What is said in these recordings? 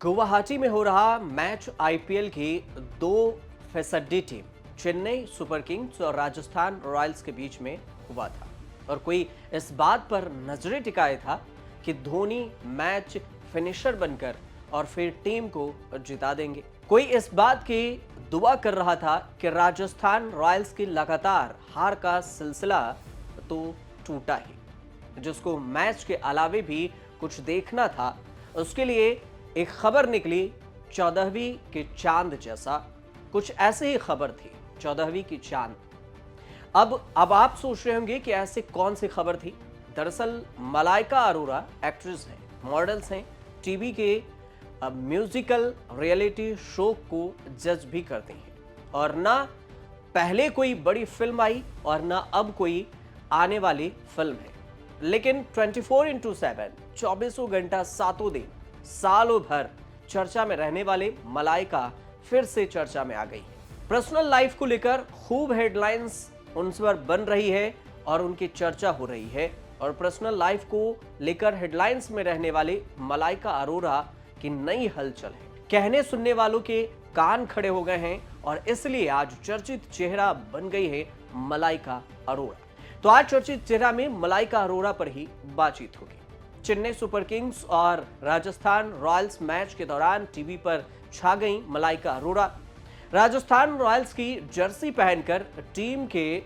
गुवाहाटी में हो रहा मैच आईपीएल की दो फीसदी टीम चेन्नई सुपर किंग्स और राजस्थान रॉयल्स के बीच में हुआ था और कोई इस बात पर नजरें टिकाए था कि धोनी मैच फिनिशर बनकर और फिर टीम को जिता देंगे। कोई इस बात की दुआ कर रहा था कि राजस्थान रॉयल्स की लगातार हार का सिलसिला तो टूटा ही, जिसको मैच के अलावे भी कुछ देखना था। उसके लिए एक खबर निकली 14वीं के चांद जैसा, कुछ ऐसे ही खबर थी 14वीं की चांद। अब आप सोच रहे होंगे कि ऐसे कौन सी खबर थी। दरअसल मलाइका अरोरा एक्ट्रेस हैं, मॉडल्स हैं, टीवी के म्यूजिकल रियलिटी शो को जज भी करती हैं और ना पहले कोई बड़ी फिल्म आई और ना अब कोई आने वाली फिल्म है, लेकिन 24x7 24 घंटा सातों दिन सालों भर चर्चा में रहने वाले मलाइका फिर से चर्चा में आ गई है। पर्सनल लाइफ को लेकर खूब हेडलाइंस उन पर बन रही है और उनकी चर्चा हो रही है और पर्सनल लाइफ को लेकर हेडलाइंस में रहने वाले मलाइका अरोरा की नई हलचल है। कहने सुनने वालों के कान खड़े हो गए हैं और इसलिए आज चर्चित चेहरा बन गई है मलाइका अरोरा। तो आज चर्चित चेहरा में मलाइका अरोरा पर ही बातचीत होगी। चेन्नई सुपर किंग्स और राजस्थान रॉयल्स मैच के दौरान टीवी पर छा गई मलाइका अरोरा। राजस्थान रॉयल्स की जर्सी पहनकर टीम के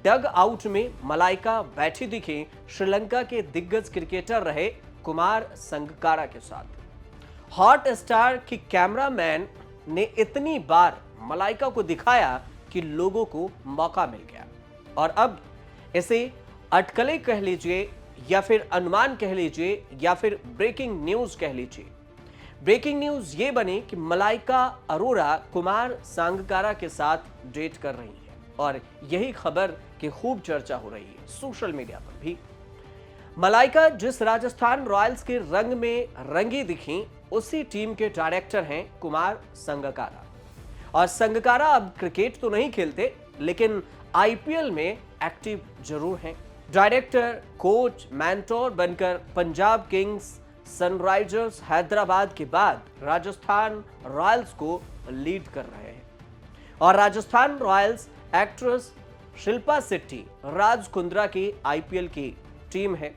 डग आउट में मलाइका बैठी दिखी श्रीलंका के दिग्गज क्रिकेटर रहे कुमार संगकारा के साथ। हॉट स्टार की कैमरामैन ने इतनी बार मलाइका को दिखाया कि लोगों को मौका मिल गया और अब इसे अटकलें कह लीजिए या फिर अनुमान कह लीजिए या फिर ब्रेकिंग न्यूज कह लीजिए। ब्रेकिंग न्यूज ये बनी कि मलाइका अरोरा कुमार संगकारा के साथ डेट कर रही है और यही खबर की खूब चर्चा हो रही है सोशल मीडिया पर भी। मलाइका जिस राजस्थान रॉयल्स के रंग में रंगी दिखी उसी टीम के डायरेक्टर हैं कुमार संगकारा। और संगकारा अब क्रिकेट तो नहीं खेलते लेकिन आईपीएल में एक्टिव जरूर हैं। डायरेक्टर, कोच, मेंटोर बनकर पंजाब किंग्स, सनराइजर्स हैदराबाद के बाद राजस्थान रॉयल्स को लीड कर रहे हैं और राजस्थान रॉयल्स एक्ट्रेस शिल्पा शेट्टी राज कुंद्रा की आईपीएल की टीम है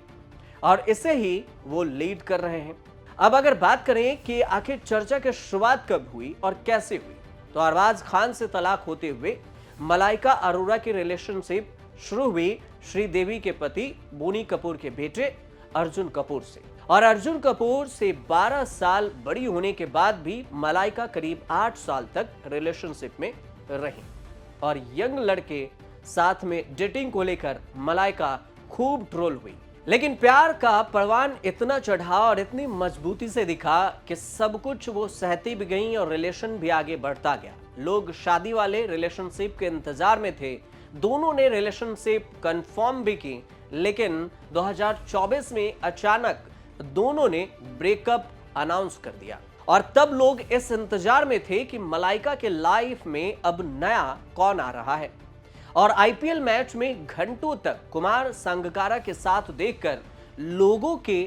और इसे ही वो लीड कर रहे हैं। अब अगर बात करें कि आखिर चर्चा की शुरुआत कब हुई और कैसे हुई, तो अरबाज खान से तलाक होते हुए मलाइका अरोरा की रिलेशनशिप शुरू हुई श्रीदेवी के पति बोनी कपूर के बेटे अर्जुन कपूर से और अर्जुन कपूर से 12 साल बड़ी होने के बाद भी मलाइका करीब 8 साल तक रिलेशनशिप में रही और यंग लड़के साथ में डेटिंग को लेकर मलाइका खूब ट्रोल हुई। लेकिन प्यार का परवान इतना चढ़ा और इतनी मजबूती से दिखा कि सब कुछ वो सहती भी गई और रिलेशन भी आगे बढ़ता गया। लोग शादी वाले रिलेशनशिप के इंतजार में थे, दोनों ने रिलेशनशिप कंफर्म भी की, लेकिन 2024 में अचानक दोनों ने ब्रेकअप अनाउंस कर दिया और तब लोग इस इंतजार में थे कि मलाइका के लाइफ में अब नया कौन आ रहा है। और आईपीएल मैच में घंटों तक कुमार संगकारा के साथ देखकर लोगों के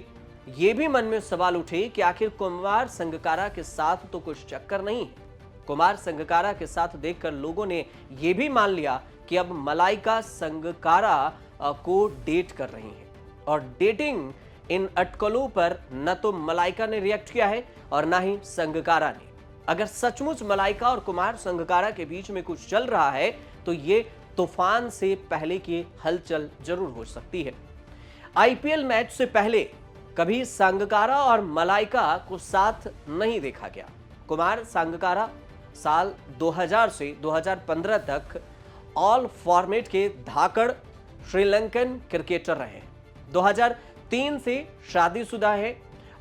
ये भी मन में सवाल उठे कि आखिर कुमार संगकारा के साथ तो कुछ चक्कर नहीं है। कुमार संगकारा के साथ देखकर लोगों ने यह भी मान लिया कि अब मलाइका संगकारा को डेट कर रही हैं और डेटिंग इन अटकलों पर न तो मलाइका ने रिएक्ट किया है और ना ही संगकारा ने। अगर सचमुच मलाइका और कुमार संगकारा के बीच में कुछ चल रहा है तो ये तूफान से पहले की हलचल जरूर हो सकती है। आईपीएल मैच से पहले कभी संगकारा और मलाइका को साथ नहीं देखा गया। कुमार संगकारा साल 2000 से 2015 तक ऑल फॉर्मेट के धाकड़ श्रीलंकन क्रिकेटर रहे। 2003 से शादीशुदा है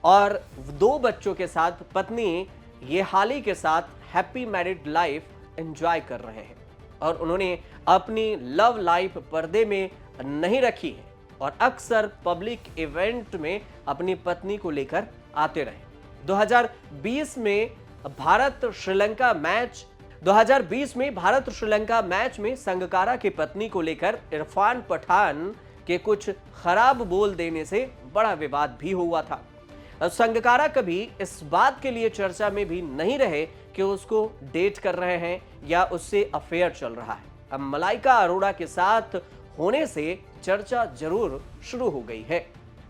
और 2 बच्चों के साथ पत्नी ये हाली के साथ हैप्पी मैरिड लाइफ एंजॉय कर रहे हैं और उन्होंने अपनी लव लाइफ पर्दे में नहीं रखी है और अक्सर पब्लिक इवेंट में अपनी पत्नी को लेकर आते रहे। 2020 में भारत श्रीलंका मैच में संगकारा की पत्नी को लेकर इरफान पठान के कुछ खराब बोल देने से बड़ा विवाद भी हुआ था। संगकारा कभी इस बात के लिए चर्चा में भी नहीं रहे कि उसको डेट कर रहे हैं या उससे अफेयर चल रहा है। अब मलाइका अरोड़ा के साथ होने से चर्चा जरूर शुरू हो गई है।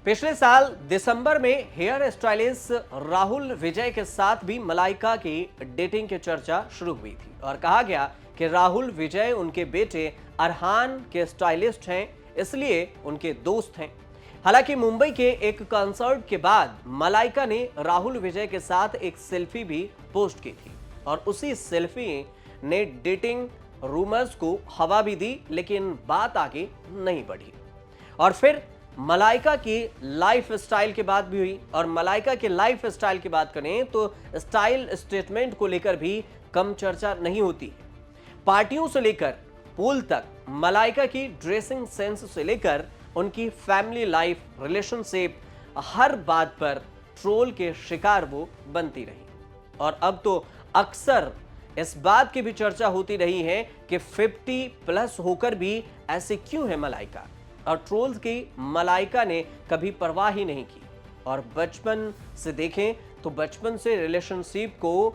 पिछले साल दिसंबर में हेयर स्टाइलिस्ट राहुल विजय के साथ भी मलाइका की डेटिंग की चर्चा शुरू हुई थी और कहा गया कि राहुल विजय उनके बेटे अरहान के स्टाइलिस्ट हैं, इसलिए उनके दोस्त हैं। हालांकि मुंबई के एक कॉन्सर्ट के बाद मलाइका ने राहुल विजय के साथ एक सेल्फी भी पोस्ट की थी और उसी सेल्फी ने डेटिंग रूमर्स को हवा भी दी, लेकिन बात आगे नहीं बढ़ी। और फिर मलाइका की लाइफ स्टाइल की बात भी हुई और मलाइका के लाइफ स्टाइल की बात करें तो स्टाइल स्टेटमेंट को लेकर भी कम चर्चा नहीं होती है। पार्टियों से लेकर पूल तक मलाइका की ड्रेसिंग सेंस से लेकर उनकी फैमिली लाइफ, रिलेशनशिप, हर बात पर ट्रोल के शिकार वो बनती रही। और अब तो अक्सर इस बात की भी चर्चा होती रही है कि 50+ होकर भी ऐसे क्यों है मलाइका, और ट्रोल्स की मलाइका ने कभी परवाह ही नहीं की। और बचपन से देखें तो बचपन से रिलेशनशिप को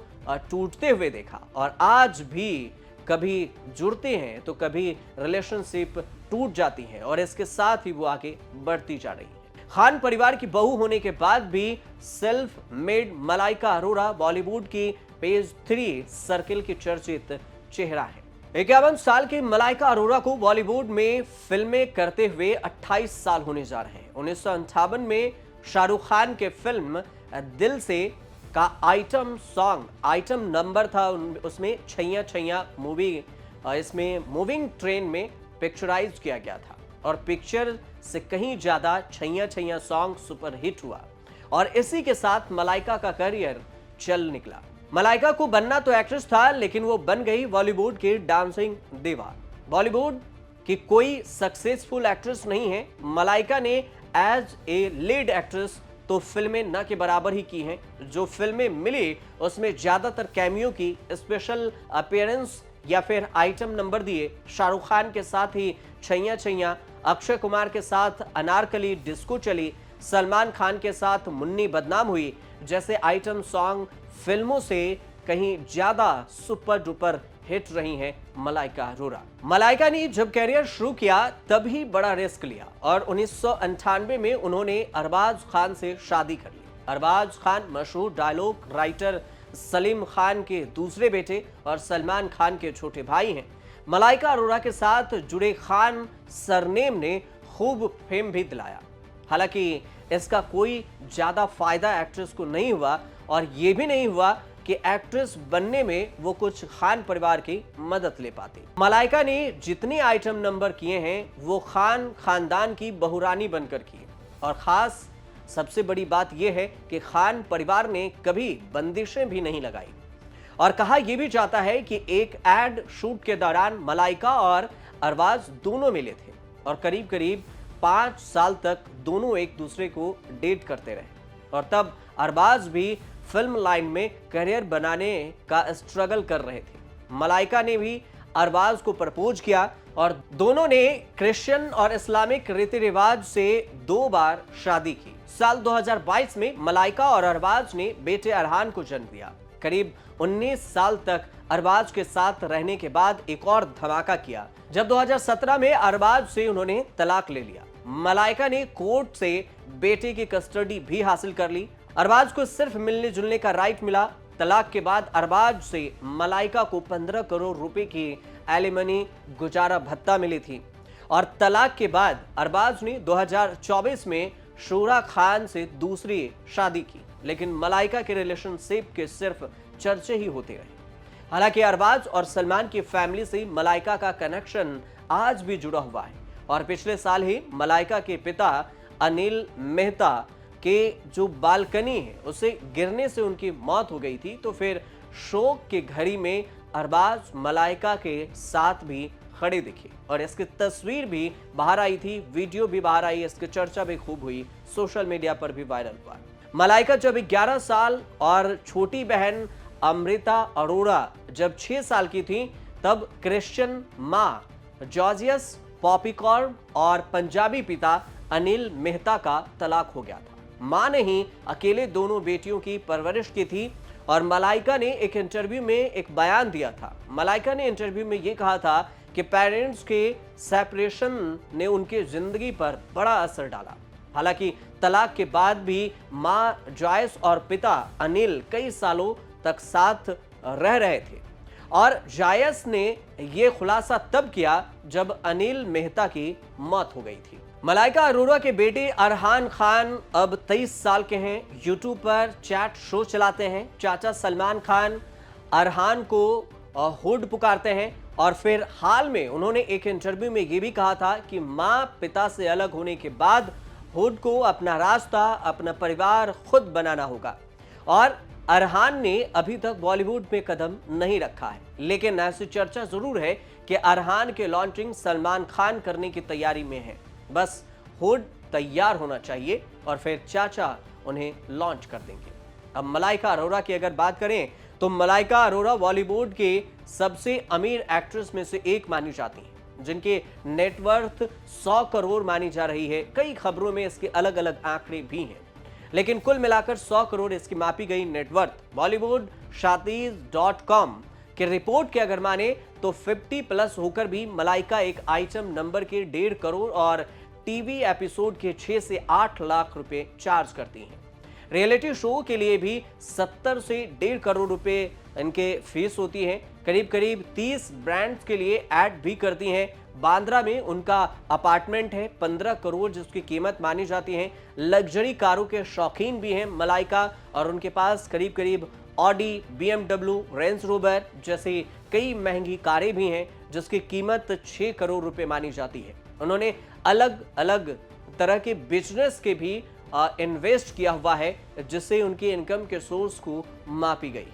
टूटते हुए देखा और आज भी कभी जुड़ते हैं तो कभी रिलेशनशिप टूट जाती है और इसके साथ ही वो आगे बढ़ती जा रही है। खान परिवार की बहू होने के बाद भी सेल्फ मेड मलाइका अरोड़ा बॉलीवुड की पेज 3 सर्किल की चर्चित चेहरा है। 51 साल की मलाइका अरोड़ा को बॉलीवुड में फिल्में करते हुए 28 साल होने जा रहे हैं। 1958 में शाहरुख खान के फिल्म दिल से का आइटम नंबर था, उसमें छैया छैया मूवी इसमें मूविंग ट्रेन में पिक्चराइज किया गया था और पिक्चर से कहीं ज्यादा Chaiyya Chaiyya song super hit हुआ और इसी के साथ मलाइका का करियर चल निकला। मलाइका को बनना तो एक्ट्रेस था, लेकिन वो बन गई बॉलीवुड की डांसिंग दीवार। बॉलीवुड की कोई सक्सेसफुल एक्ट्रेस नहीं है। मलाइका ने एज ए लीड एक्ट्रेस तो फिल्में न के बराबर ही की हैं। जो फिल्में मिली उसमें ज्यादातर कैमियो की, स्पेशल अपीयरेंस या फिर आइटम नंबर दिए। शाहरुख खान के साथ ही छैया छैया, अक्षय कुमार के साथ अनारकली डिस्को चली, सलमान खान के साथ मुन्नी बदनाम हुई जैसे आइटम सॉन्ग फिल्मों से कहीं ज्यादा सुपर डुपर हिट रही हैं मलाइका अरोड़ा। मलाइका ने जब कैरियर शुरू किया तभी बड़ा रिस्क लिया और 1998 में उन्होंने अरबाज खान से शादी कर ली। अरबाज खान मशहूर डायलॉग राइटर सलीम खान के दूसरे बेटे और सलमान खान के छोटे भाई हैं। मलाइका अरोड़ा के साथ जुड़े खान सरनेम ने खूब फेम भी दिलाया। हालांकि इसका कोई ज्यादा फायदा एक्ट्रेस को नहीं हुआ और यह भी नहीं हुआ कि एक्ट्रेस बनने में वो कुछ खान परिवार की मदद ले पाती। मलाइका ने जितने आइटम नंबर किए हैं वो खान खानदान की बहुरानी बनकर किए और खास सबसे बड़ी बात यह है कि खान परिवार ने कभी बंदिशें भी नहीं लगाई। और कहा यह भी जाता है कि एक एड शूट के दौरान मलाइका और अरबाज दोनों मिले थे और करीब करीब 5 साल तक दोनों एक दूसरे को डेट करते रहे और तब अरबाज भी फिल्म लाइन में करियर बनाने का स्ट्रगल कर रहे थे। मलाइका ने भी अरबाज को प्रपोज किया और दोनों ने क्रिश्चियन और इस्लामिक रीति रिवाज से 2 बार शादी की। साल 2022 में मलाइका और अरबाज ने बेटे अरहान को जन्म दिया। करीब 19 साल तक अरबाज के साथ रहने के बाद एक और धमाका किया जब 2017 में अरबाज से उन्होंने तलाक ले लिया। मलाइका ने कोर्ट से बेटे की कस्टडी भी हासिल कर ली। अरबाज को सिर्फ मिलने जुलने का राइट मिला। तलाक के बाद अरबाज से मलाइका को 15 करोड़ रुपए की एलिमनी गुजारा भत्ता मिली थी और तलाक के बाद अरबाज ने 2024 में शूरा खान से दूसरी शादी की, लेकिन मलाइका के रिलेशनशिप के सिर्फ चर्चे ही होते रहे। हालांकि अरबाज और सलमान की फैमिली से मलाइका का कनेक्शन आज भी जुड़ा हुआ है और पिछले साल ही मलाइका के पिता अनिल मेहता के जो बालकनी है उसे गिरने से उनकी मौत हो गई थी। तो फिर शोक की घड़ी में अरबाज मलाइका के साथ भी खड़े दिखे और इसकी तस्वीर भी बाहर आई थी, वीडियो भी बाहर आई, इसकी चर्चा भी खूब हुई, सोशल मीडिया पर भी वायरल हुआ। मलाइका जब 11 साल और छोटी बहन अमृता अरोड़ा जब 6 साल की थी तब क्रिश्चियन मां जॉर्जियस पॉपिकॉर्न और पंजाबी पिता अनिल मेहता का तलाक हो गया था। मां ने ही अकेले दोनों बेटियों की परवरिश की थी। और मलाइका ने एक इंटरव्यू में एक बयान दिया था। मलाइका ने इंटरव्यू में यह कहा था कि पेरेंट्स के सेपरेशन ने उनके जिंदगी पर बड़ा असर डाला। हालांकि तलाक के बाद भी मां जॉयस और पिता अनिल कई सालों तक साथ रह रहे थे। और जॉयस ने यह खुलासा तब किया जब अनिल मेहता की मौत हो गई थी। मलाइका अरोरा के बेटे अरहान खान अब 23 साल के हैं। यूट्यूब पर चैट शो चलाते हैं। चाचा सलमान खान अरहान को हुड पुकारते हैं। और फिर हाल में उन्होंने एक इंटरव्यू में यह भी कहा था कि मां पिता से अलग होने के बाद हुड को अपना रास्ता, अपना परिवार खुद बनाना होगा। और अरहान ने अभी तक बॉलीवुड में कदम नहीं रखा है, लेकिन ऐसी चर्चा जरूर है कि अरहान के लॉन्चिंग सलमान खान करने की तैयारी में है। बस हुड तैयार होना चाहिए और फिर चाचा उन्हें लॉन्च कर देंगे। अब मलाइका अरोरा की अगर बात करें तो मलाइका अरोरा बॉलीवुड के सबसे अमीर एक्ट्रेस में से एक मानी जाती हैं, जिनके नेटवर्थ 100 करोड़ मानी जा रही है। कई खबरों में इसके अलग अलग आंकड़े भी हैं, लेकिन कुल मिलाकर 100 करोड़ इसकी मापी गई नेटवर्थ। बॉलीवुड शातीज.com के रिपोर्ट के अगर माने तो 50 प्लस होकर भी मलाइका एक आइटम नंबर के 1.5 करोड़ और टीवी एपिसोड के 6 से 8 लाख रुपए चार्ज करती हैं। रियलिटी शो के लिए भी 70 से 1.5 करोड़ रुपए इनके फीस होती है। करीब करीब 30 ब्रांड्स के लिए ऐड भी करती हैं। बांद्रा में उनका अपार्टमेंट है, 15 करोड़ जिसकी कीमत मानी जाती है। लग्जरी कारों के शौकीन भी हैं मलाइका, और उनके पास करीब करीब ऑडी, BMW, रेंज रोवर जैसी कई महंगी कारें भी हैं, जिसकी कीमत 6 करोड़ रुपए मानी जाती है। उन्होंने अलग अलग तरह के बिजनेस के भी इन्वेस्ट किया हुआ है, जिससे उनकी इनकम के सोर्स को मापी गई।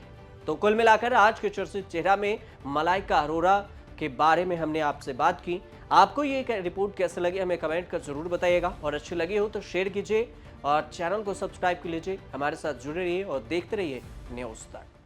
तो कुल मिलाकर आज के चर्चित चेहरा में मलाइका अरोरा के बारे में हमने आपसे बात की। आपको ये रिपोर्ट कैसे लगी हमें कमेंट कर जरूर बताइएगा, और अच्छी लगी हो तो शेयर कीजिए और चैनल को सब्सक्राइब कर लीजिए। हमारे साथ जुड़े रहिए और देखते रहिए न्यूज़ तक।